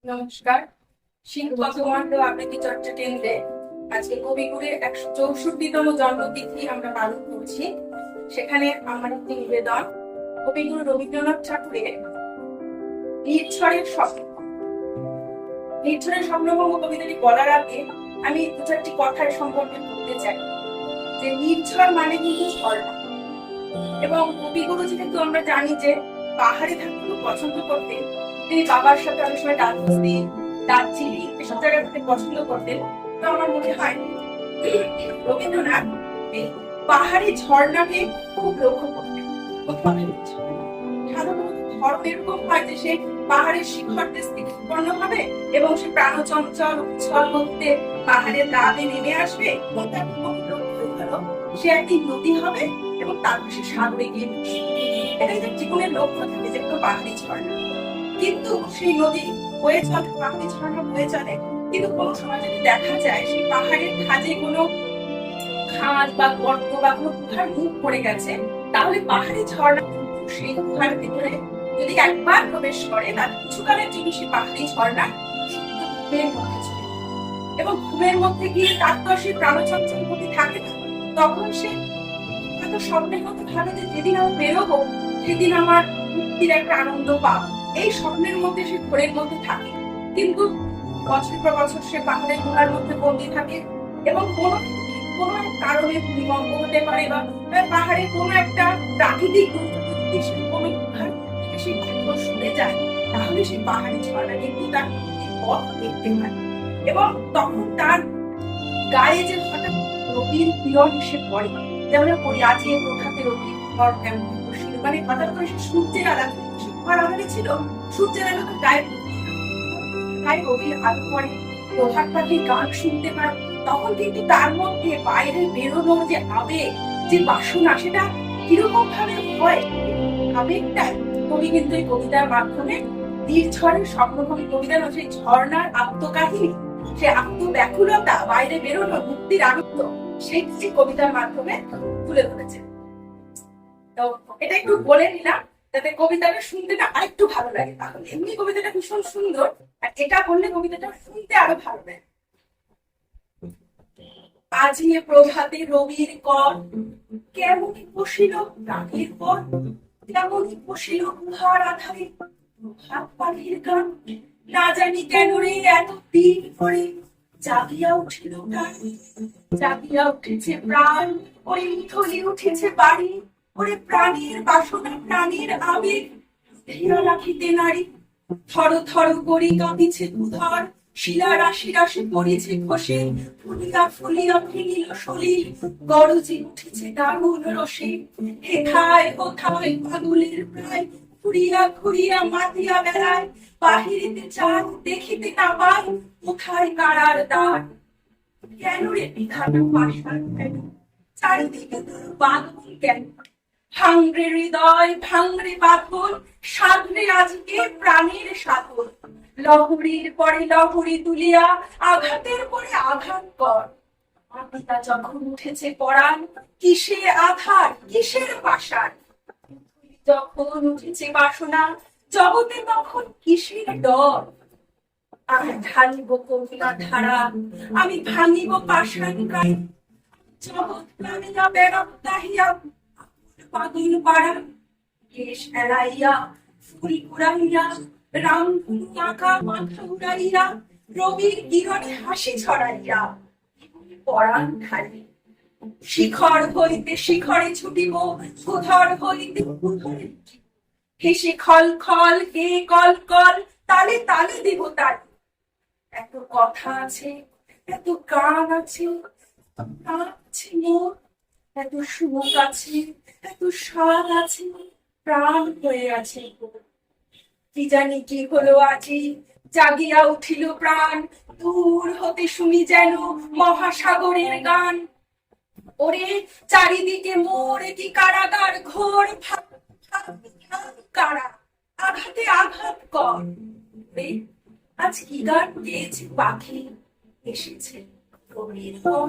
নমস্কার। শিল্পকর্ম আবৃত্তি চর্চা কেন্দ্রে আজকে কবিগুরুর 164তম জন্মতিথি আমরা পালন করছি। সেখানে আমার একটি নিবেদন, কবিগুরু রবীন্দ্রনাথ ঠাকুরের নির্ঝরের স্বপ্ন। নির্ঝরের স্বপ্নভঙ্গ কবিতাটি বলার আগে আমি দু চারটি কথার সম্পর্কে বলতে চাই যে নির্ঝর মানে কিন্তু ঝর্ণা, এবং কবিগুরু যেহেতু আমরা জানি যে পাহাড়ে থাকতে খুব পছন্দ করতেন, তিনি বাবার সাথে অনেক সময় ডালহৌসি, দার্জিলিং এসব জায়গায় থাকতে পছন্দ করতেন। তো আমার মনে হয় রবীন্দ্রনাথ এই পাহাড়ি ঝর্ণাকে খুব লক্ষ্য করতেন। সাধারণত ধর্ম এরকম হয় যে সে পাহাড়ের শিখর দেশ থেকে উৎপন্ন হবে এবং সে প্রাণচঞ্চল উচ্ছল করতে পাহাড়ের লাভে নেমে আসবে এবং তার সে একদিন নদী হবে এবং তারপর সে সাগরে গিয়ে এটাই তার জীবনের লক্ষ্য থাকে যে একটা পাহাড়ি ঝর্ণা। কিন্তু সেই নদী বয়ে চলে, পাহাড়ি ঝর্ণা বয়ে চলে, কিন্তু কোনো সময় যদি দেখা যায় সেই পাহাড়ের খাঁজে কোনো খাঁজ বা গর্ত বা কোনো গুহার মুখ পড়ে গেছে, তাহলে পাহাড়ি ঝর্ণা সেই গুহার ভিতরে যদি একবার প্রবেশ করে তার কিছুকালের জন্য সেই পাহাড়ি ঝর্ণা ঘুমের মধ্যে চলে যায়। এবং ঘুমের মধ্যে গিয়ে তার তো সেই প্রাণচঞ্চল গতি থাকে না, তখন সে হয়তো স্বপ্নের মধ্যে ভাবে যে যেদিন আমি বেরোবো সেদিন আমার মুক্তির একটা আনন্দ পাবো। এই স্বপ্নের মধ্যে সে ঘোরের মধ্যে থাকে, কিন্তু বছর পর বছর সে পাহাড়ের গুহার মধ্যে বন্দী থাকে এবং কোনো কোনো এক কারণে ভূমিকম্প হতে পারে বা পাহাড়ে কোনো একটা প্রাকৃতিক দুর্যোগ যদি সে কোনো গুহার থেকে সে পাথর সরে যায়, তাহলে সেই পাহাড়ি ঝর্ণা কিন্তু তার পথ দেখতে পায়। এবং তখন তার গায়ে যে হঠাৎ রবির কিরণ এসে পড়ে, যেমন পড়ি আজকে প্রভাতে রবির ঘর কেমন ছিল, মানে হঠাৎ করে সে সূর্যের আলো, ঘর আলোরে ছিল, সূর্যের আলো তার গায়ে গায়ে রবির আলো পড়ে, প্রভাত পাখির গান শুনতে পায়। তখন কিন্তু তার মধ্যে বাইরে বেরোনো যে আবেগ, যে বাসনা, সেটা কিরকম ভাবে হয় আবেগটাই কবি কিন্তু এই কবিতার মাধ্যমে নির্ঝরের স্বপ্নভঙ্গী কবিতার সেই ঝর্ণার আত্মকাহিনী, সে আত্মব্যাকুলতা, বাইরে বেরোনো মুক্তির আনন্দ, সেই কবিতার মাধ্যমে তুলে ধরেছে। তো এটা একটু বলে নিলাম যাতে কবিতাটা শুনতে না আরেকটু ভালো লাগে। তাহলে এমনি কবিতাটা ভীষণ সুন্দর, আর এটা বললে কবিতাটা শুনতে আরো ভালো লাগে। আজিয়ে প্রভাতে রবির কর কেমন বসিল রাগের পর, কেমনই বসিল গুহার আধারে প্রভাত পাখির গান, না জানি কেন রে এত দিন পরে জাগিয়া উঠিল প্রাণ, জাগিয়া উঠেছে প্রাণ, ওরে উঠলি উঠেছে বাড়ি, ওরে প্রাণীর বাসনা প্রাণীর আবেগ স্থির রাখিতে নারী, থর থর করি কাঁপিছে উধার, শিলা রাশি রাশি পড়েছে খসে, ফুলিয়া ফুলিয়া ভেঙিল সলিল, গরজে উঠেছে দারুণ রসে, হেথায় কোথায় পাগলের প্রায় ঘুরিয়া ঘুরিয়া মাতিয়া বেড়ায়, বাহিরিতে চাঁদ দেখিতে না পায়, কোথায় কারার দ্বার, কেন রে বিধান পাশার কেন, চারিদিকে তোর বাদল কেন, ভাঙরে হৃদয় ভাঙরে বাঁধন, সাধরে আজকে প্রাণের সাধন, লহরীর পরে লহরী তুলিয়া আঘাতের পরে আঘাত কর, আত্মা যখন উঠেছে পরাণ, কিসের আধার কিসের পাষাণ, যখন উঠেছে বাসনা জগতে তখন কিসের ডর, আমি ঢালিব কবিতা ধারা, আমি ভাঙিব পাষাণ গায়ে, জগৎ প্রাণিয়া বেড়াম তাহিয়া পাগল পাড়া, কেশ এলাইয়া ফুল কুড়াইয়া রাম আঁকা মাথা উড়াইয়া, রবির কিরণে হাসি ছড়াইয়া পরাণ ঢালি, শিখর হইতে শিখরে ছুটিব, কুধর হইতে কুধরে হেসে খল খল হে কল কল, তালে তালে দেব তাল, এত কথা আছে এত গান আছে, আছে মোর, এত সুখ আছে এত স্বাদ আছে, প্রাণ হয়ে আছে কি জানি কি হলো আজি, জাগিয়া উঠিল প্রাণ, দূর হতে শুনি যেন মহাসাগরের গান, ওরে চারিদিকে মোর কি কারাগার ঘোর, কারা আঘাতে আঘাত কর, আজ কি গান গেয়েছে পাখি, এসেছে রবির পর।